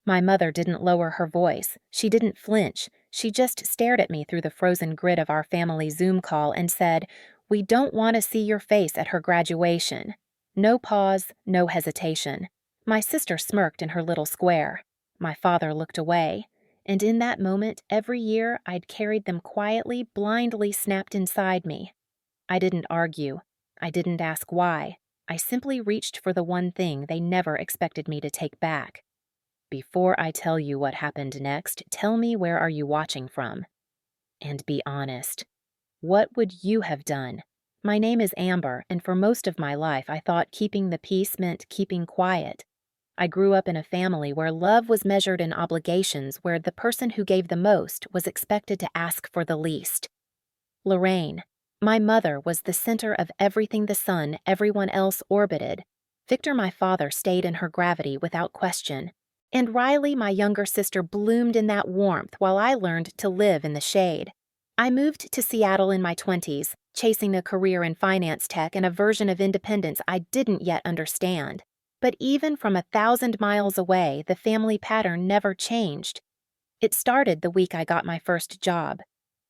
My mother didn't lower her voice. She didn't flinch. She just stared at me through the frozen grid of our family Zoom call and said, "We don't want to see your face at her graduation." No pause, no hesitation. My sister smirked in her little square. My father looked away. And in that moment, every year, I'd carried them quietly, blindly snapped inside me. I didn't argue. I didn't ask why. I simply reached for the one thing they never expected me to take back. Before I tell you what happened next, tell me where are you watching from? And be honest. What would you have done? My name is Amber, and for most of my life I thought keeping the peace meant keeping quiet. I grew up in a family where love was measured in obligations, where the person who gave the most was expected to ask for the least. Lorraine, my mother, was the center of everything the sun everyone else orbited. Victor, my father, stayed in her gravity without question. And Riley, my younger sister, bloomed in that warmth while I learned to live in the shade. I moved to Seattle in my 20s, chasing a career in finance tech and a version of independence I didn't yet understand. But even from 1,000 miles away, the family pattern never changed. It started the week I got my first job.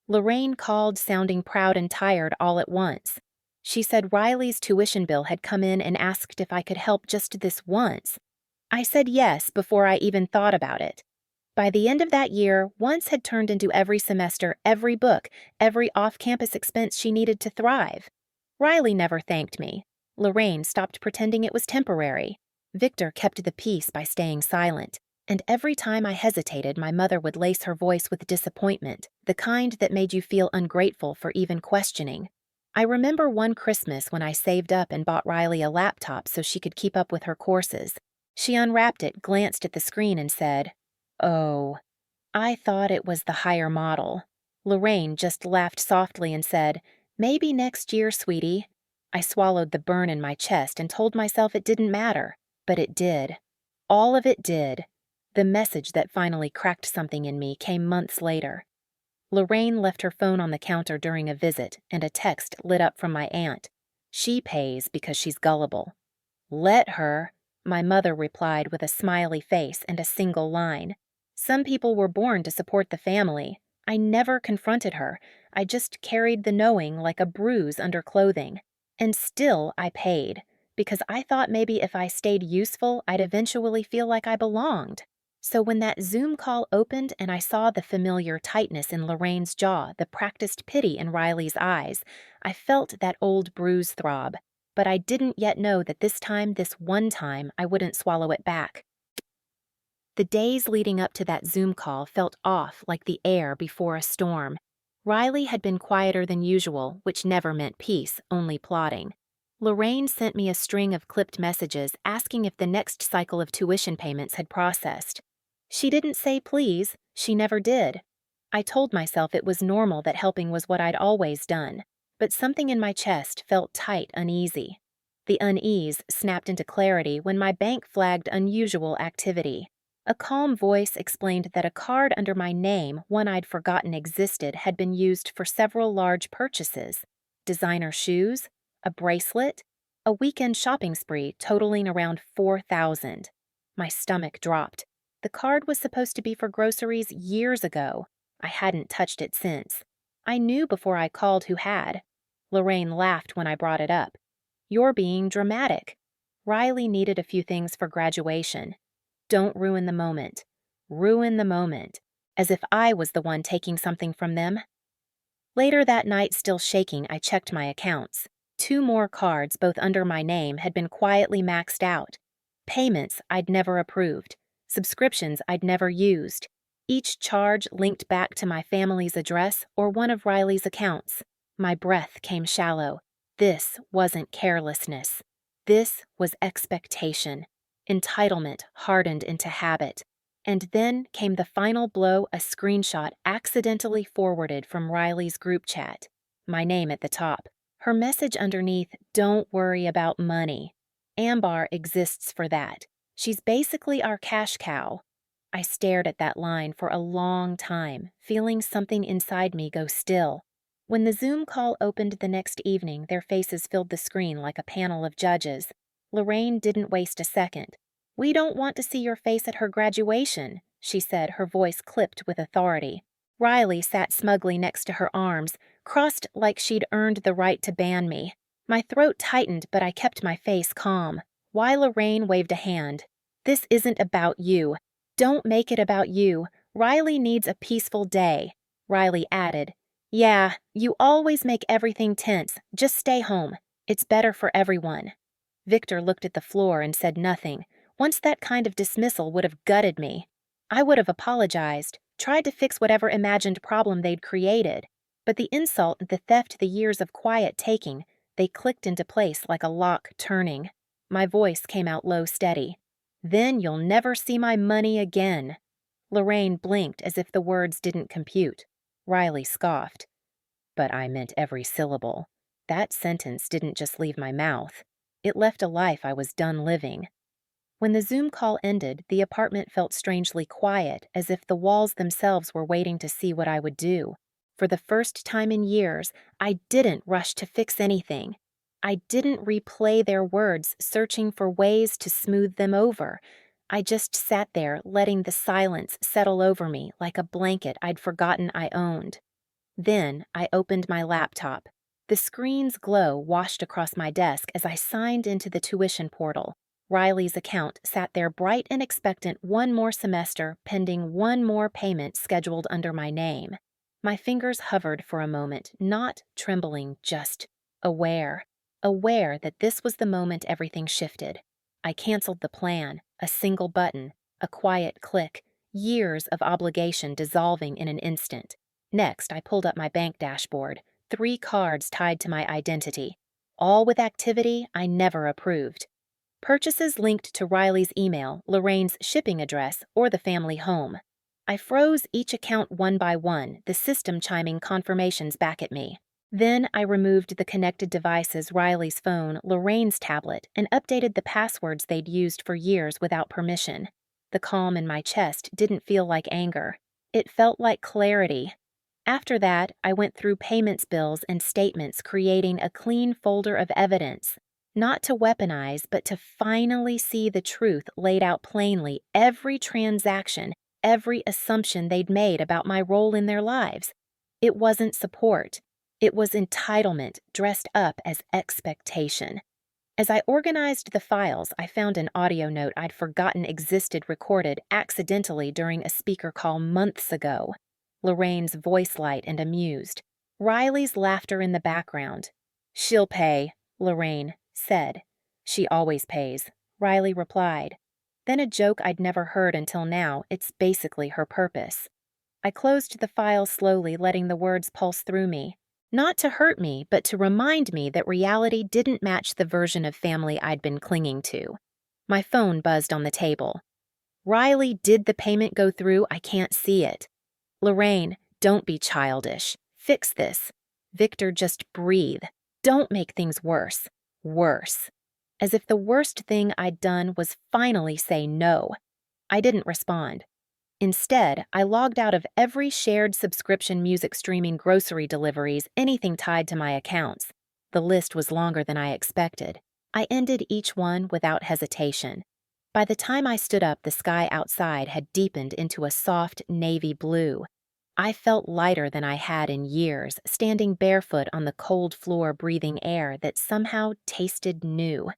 Lorraine called sounding proud and tired all at once. She said Riley's tuition bill had come in and asked if I could help just this once. I said yes before I even thought about it. By the end of that year, once had turned into every semester, every book, every off-campus expense she needed to thrive. Riley never thanked me. Lorraine stopped pretending it was temporary. Victor kept the peace by staying silent. And every time I hesitated, my mother would lace her voice with disappointment, the kind that made you feel ungrateful for even questioning. I remember one Christmas when I saved up and bought Riley a laptop so she could keep up with her courses. She unwrapped it, glanced at the screen, and said, "Oh, I thought it was the higher model." Lorraine just laughed softly and said, "Maybe next year, sweetie." I swallowed the burn in my chest and told myself it didn't matter, but it did. All of it did. The message that finally cracked something in me came months later. Lorraine left her phone on the counter during a visit, and a text lit up from my aunt. "She pays because she's gullible." "Let her," my mother replied with a smiley face and a single line. Some people were born to support the family. I never confronted her. I just carried the knowing like a bruise under clothing. And still I paid, because I thought maybe if I stayed useful, I'd eventually feel like I belonged. So when that Zoom call opened and I saw the familiar tightness in Lorraine's jaw, the practiced pity in Riley's eyes, I felt that old bruise throb. But I didn't yet know that this one time, I wouldn't swallow it back. The days leading up to that Zoom call felt off like the air before a storm. Riley had been quieter than usual, which never meant peace, only plotting. Lorraine sent me a string of clipped messages asking if the next cycle of tuition payments had processed. She didn't say please, she never did. I told myself it was normal that helping was what I'd always done, but something in my chest felt tight, uneasy. The unease snapped into clarity when my bank flagged unusual activity. A calm voice explained that a card under my name, one I'd forgotten existed, had been used for several large purchases. Designer shoes, a bracelet, a weekend shopping spree totaling around $4,000. My stomach dropped. The card was supposed to be for groceries years ago. I hadn't touched it since. I knew before I called who had. Lorraine laughed when I brought it up. "You're being dramatic." Riley needed a few things for graduation. Don't ruin the moment. Ruin the moment. As if I was the one taking something from them. Later that night, still shaking, I checked my accounts. 2 more cards, both under my name, had been quietly maxed out. Payments I'd never approved. Subscriptions I'd never used. Each charge linked back to my family's address or one of Riley's accounts. My breath came shallow. This wasn't carelessness. This was expectation. Entitlement hardened into habit. And then came the final blow, a screenshot accidentally forwarded from Riley's group chat. My name at the top. Her message underneath, "Don't worry about money. Amber exists for that. She's basically our cash cow." I stared at that line for a long time, feeling something inside me go still. When the Zoom call opened the next evening, their faces filled the screen like a panel of judges. Lorraine didn't waste a second. "We don't want to see your face at her graduation," she said, her voice clipped with authority. Riley sat smugly next to her arms, crossed like she'd earned the right to ban me. My throat tightened, but I kept my face calm. Why Lorraine waved a hand. "This isn't about you. Don't make it about you. Riley needs a peaceful day." Riley added, "Yeah, you always make everything tense. Just stay home. It's better for everyone." Victor looked at the floor and said nothing. Once that kind of dismissal would have gutted me. I would have apologized, tried to fix whatever imagined problem they'd created. But the insult and the theft the years of quiet taking, they clicked into place like a lock turning. My voice came out low steady. "Then you'll never see my money again." Lorraine blinked as if the words didn't compute. Riley scoffed. But I meant every syllable. That sentence didn't just leave my mouth. It left a life I was done living. When the Zoom call ended, the apartment felt strangely quiet, as if the walls themselves were waiting to see what I would do. For the first time in years, I didn't rush to fix anything. I didn't replay their words, searching for ways to smooth them over. I just sat there, letting the silence settle over me like a blanket I'd forgotten I owned. Then I opened my laptop. The screen's glow washed across my desk as I signed into the tuition portal. Riley's account sat there bright and expectant, one more semester, pending one more payment scheduled under my name. My fingers hovered for a moment, not trembling, just aware. Aware that this was the moment everything shifted. I canceled the plan, a single button, a quiet click, years of obligation dissolving in an instant. Next, I pulled up my bank dashboard, 3 cards tied to my identity, all with activity I never approved. Purchases linked to Riley's email, Lorraine's shipping address, or the family home. I froze each account one by one, the system chiming confirmations back at me. Then I removed the connected devices, Riley's phone, Lorraine's tablet, and updated the passwords they'd used for years without permission. The calm in my chest didn't feel like anger. It felt like clarity. After that, I went through payments bills and statements, creating a clean folder of evidence. Not to weaponize, but to finally see the truth laid out plainly, every transaction, every assumption they'd made about my role in their lives. It wasn't support. It was entitlement dressed up as expectation. As I organized the files, I found an audio note I'd forgotten existed recorded accidentally during a speaker call months ago. Lorraine's voice light and amused. Riley's laughter in the background. "She'll pay," Lorraine said. "She always pays," Riley replied. Then a joke I'd never heard until now, "It's basically her purpose." I closed the file slowly, letting the words pulse through me. Not to hurt me, but to remind me that reality didn't match the version of family I'd been clinging to. My phone buzzed on the table. "Riley, did the payment go through? I can't see it." "Lorraine, don't be childish. Fix this." "Victor, just breathe. Don't make things worse." Worse. As if the worst thing I'd done was finally say no. I didn't respond. Instead, I logged out of every shared subscription, music streaming, grocery deliveries, anything tied to my accounts. The list was longer than I expected. I ended each one without hesitation. By the time I stood up, the sky outside had deepened into a soft navy blue. I felt lighter than I had in years, standing barefoot on the cold floor, breathing air that somehow tasted new.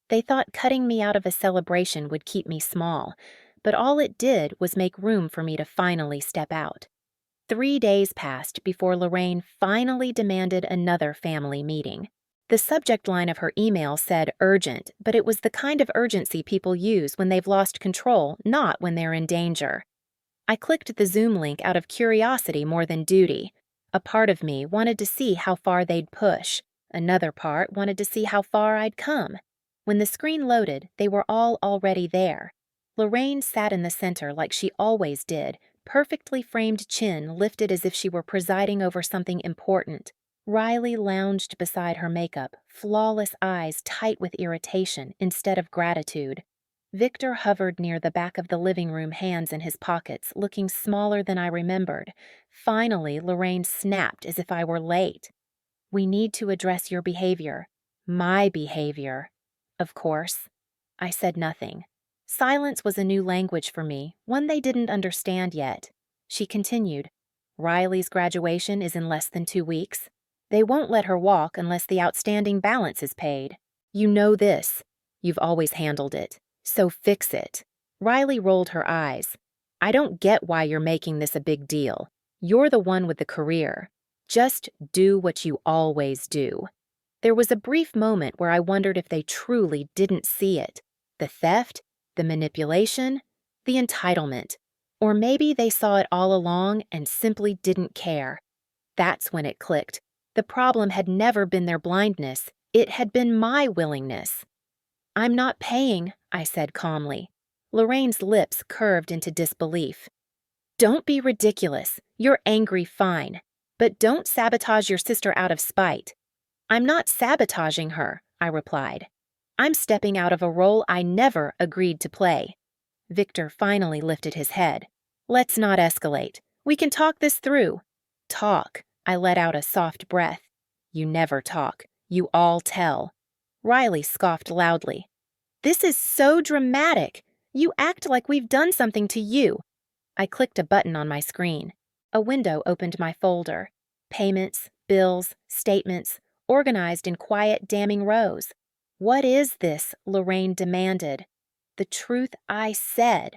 They thought cutting me out of a celebration would keep me small, but all it did was make room for me to finally step out. 3 days passed before Lorraine finally demanded another family meeting. The subject line of her email said urgent, but it was the kind of urgency people use when they've lost control, not when they're in danger. I clicked the Zoom link out of curiosity more than duty. A part of me wanted to see how far they'd push. Another part wanted to see how far I'd come. When the screen loaded, they were all already there. Lorraine sat in the center like she always did, perfectly framed chin lifted as if she were presiding over something important. Riley lounged beside her makeup, flawless eyes tight with irritation instead of gratitude. Victor hovered near the back of the living room, hands in his pockets, looking smaller than I remembered. Finally, Lorraine snapped as if I were late. "We need to address your behavior." "My behavior." "Of course." I said nothing. Silence was a new language for me, one they didn't understand yet. She continued, Riley's graduation is in less than 2 weeks. They won't let her walk unless the outstanding balance is paid. You know this. You've always handled it. So fix it. Riley rolled her eyes. I don't get why you're making this a big deal. You're the one with the career. Just do what you always do. There was a brief moment where I wondered if they truly didn't see it. The theft, the manipulation, the entitlement. Or maybe they saw it all along and simply didn't care. That's when it clicked. The problem had never been their blindness. It had been my willingness. I'm not paying, I said calmly. Lorraine's lips curved into disbelief. Don't be ridiculous. You're angry, fine. But don't sabotage your sister out of spite. I'm not sabotaging her, I replied. I'm stepping out of a role I never agreed to play. Victor finally lifted his head. Let's not escalate. We can talk this through. Talk. I let out a soft breath. You never talk. You all tell. Riley scoffed loudly. This is so dramatic. You act like we've done something to you. I clicked a button on my screen. A window opened my folder. Payments, bills, statements, organized in quiet, damning rows. What is this? Lorraine demanded. The truth I said.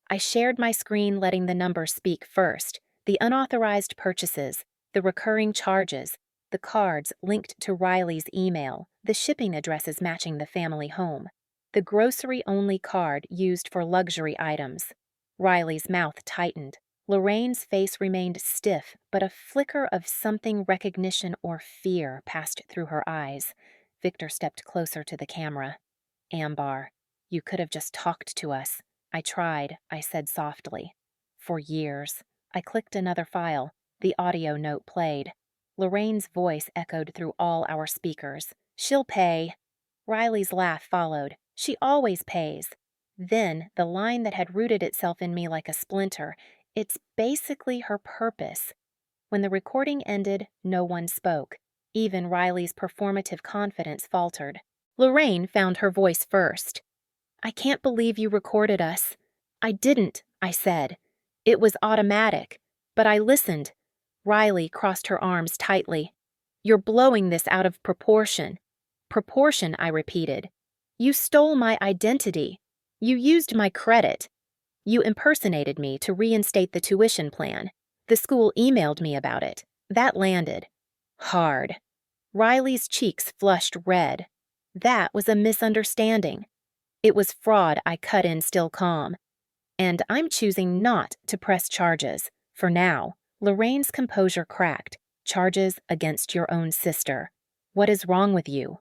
I shared my screen, letting the numbers speak first. The unauthorized purchases, the recurring charges, the cards linked to Riley's email, the shipping addresses matching the family home, the grocery-only card used for luxury items. Riley's mouth tightened. Lorraine's face remained stiff, but a flicker of something recognition or fear passed through her eyes. Victor stepped closer to the camera. Ambar, you could have just talked to us. I tried, I said softly. For years. I clicked another file. The audio note played. Lorraine's voice echoed through all our speakers. She'll pay. Riley's laugh followed. She always pays. Then, the line that had rooted itself in me like a splinter, it's basically her purpose. When the recording ended, no one spoke. Even Riley's performative confidence faltered. Lorraine found her voice first. I can't believe you recorded us. I didn't, I said. It was automatic. But I listened. Riley crossed her arms tightly. You're blowing this out of proportion. Proportion, I repeated. You stole my identity. You used my credit. You impersonated me to reinstate the tuition plan. The school emailed me about it. That landed. Hard. Riley's cheeks flushed red. That was a misunderstanding. It was fraud, I cut in, still calm. And I'm choosing not to press charges. For now. Lorraine's composure cracked. Charges against your own sister. What is wrong with you?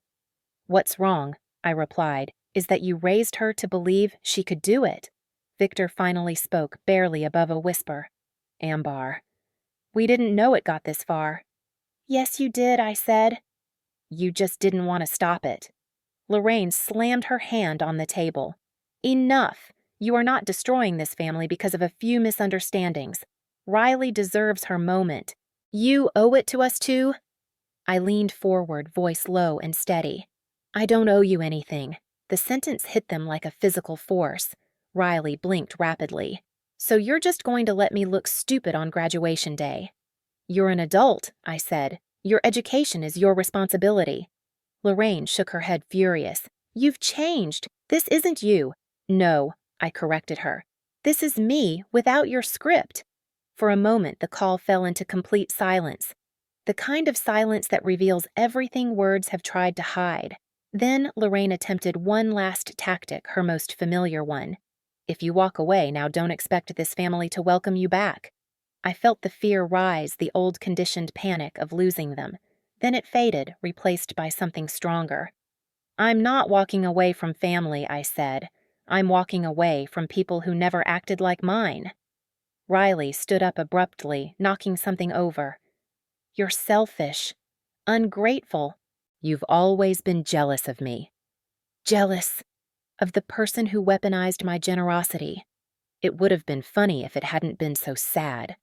What's wrong, I replied, is that you raised her to believe she could do it. Victor finally spoke, barely above a whisper. Ambar. We didn't know it got this far. Yes, you did, I said. You just didn't want to stop it. Lorraine slammed her hand on the table. Enough! You are not destroying this family because of a few misunderstandings. Riley deserves her moment. You owe it to us too? I leaned forward, voice low and steady. I don't owe you anything. The sentence hit them like a physical force. Riley blinked rapidly. So you're just going to let me look stupid on graduation day? You're an adult, I said. Your education is your responsibility. Lorraine shook her head, furious. You've changed. This isn't you. No, I corrected her. This is me without your script. For a moment, the call fell into complete silence. The kind of silence that reveals everything words have tried to hide. Then Lorraine attempted one last tactic, her most familiar one. If you walk away, now don't expect this family to welcome you back. I felt the fear rise, the old conditioned panic of losing them. Then it faded, replaced by something stronger. I'm not walking away from family, I said. I'm walking away from people who never acted like mine. Riley stood up abruptly, knocking something over. You're selfish. Ungrateful. You've always been jealous of me. Jealous of the person who weaponized my generosity. It would have been funny if it hadn't been so sad.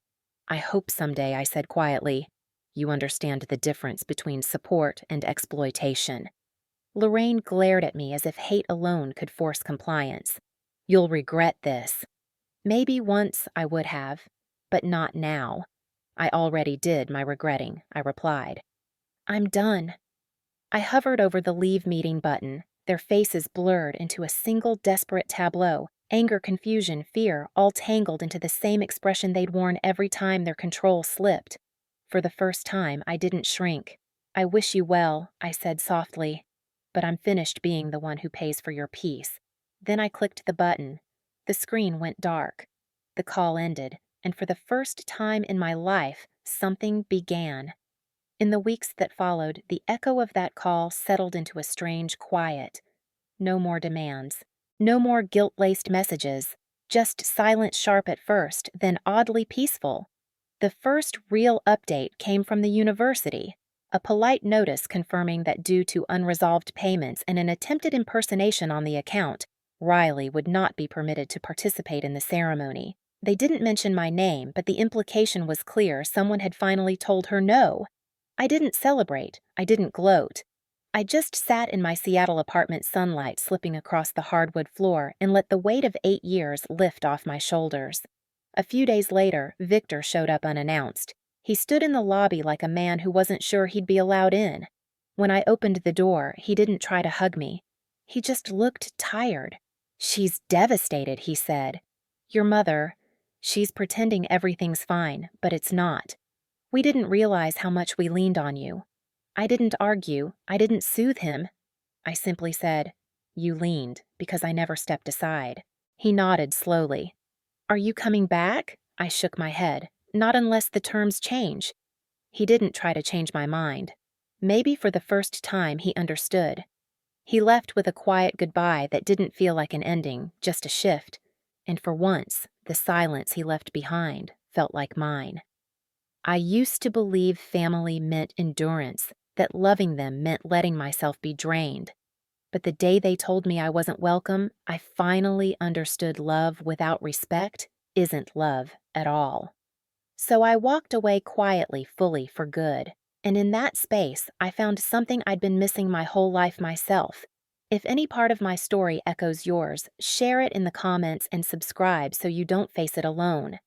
I hope someday, I said quietly, you understand the difference between support and exploitation. Lorraine glared at me as if hate alone could force compliance. You'll regret this. Maybe once I would have, but not now. I already did my regretting, I replied. I'm done. I hovered over the leave meeting button, their faces blurred into a single desperate tableau, anger, confusion, fear, all tangled into the same expression they'd worn every time their control slipped. For the first time, I didn't shrink. I wish you well, I said softly, but I'm finished being the one who pays for your peace. Then I clicked the button. The screen went dark. The call ended, and for the first time in my life, something began. In the weeks that followed, the echo of that call settled into a strange quiet. No more demands. No more guilt-laced messages. Just silent sharp at first, then oddly peaceful. The first real update came from the university. A polite notice confirming that due to unresolved payments and an attempted impersonation on the account, Riley would not be permitted to participate in the ceremony. They didn't mention my name, but the implication was clear someone had finally told her no. I didn't celebrate. I didn't gloat. I just sat in my Seattle apartment sunlight slipping across the hardwood floor and let the weight of 8 years lift off my shoulders. A few days later, Victor showed up unannounced. He stood in the lobby like a man who wasn't sure he'd be allowed in. When I opened the door, he didn't try to hug me. He just looked tired. She's devastated, he said. Your mother, she's pretending everything's fine, but it's not. We didn't realize how much we leaned on you. I didn't argue. I didn't soothe him. I simply said, you leaned, because I never stepped aside. He nodded slowly. Are you coming back? I shook my head. Not unless the terms change. He didn't try to change my mind. Maybe for the first time he understood. He left with a quiet goodbye that didn't feel like an ending, just a shift. And for once, the silence he left behind felt like mine. I used to believe family meant endurance, that loving them meant letting myself be drained. But the day they told me I wasn't welcome, I finally understood love without respect isn't love at all. So I walked away quietly, fully, for good. And in that space, I found something I'd been missing my whole life myself. If any part of my story echoes yours, share it in the comments and subscribe so you don't face it alone.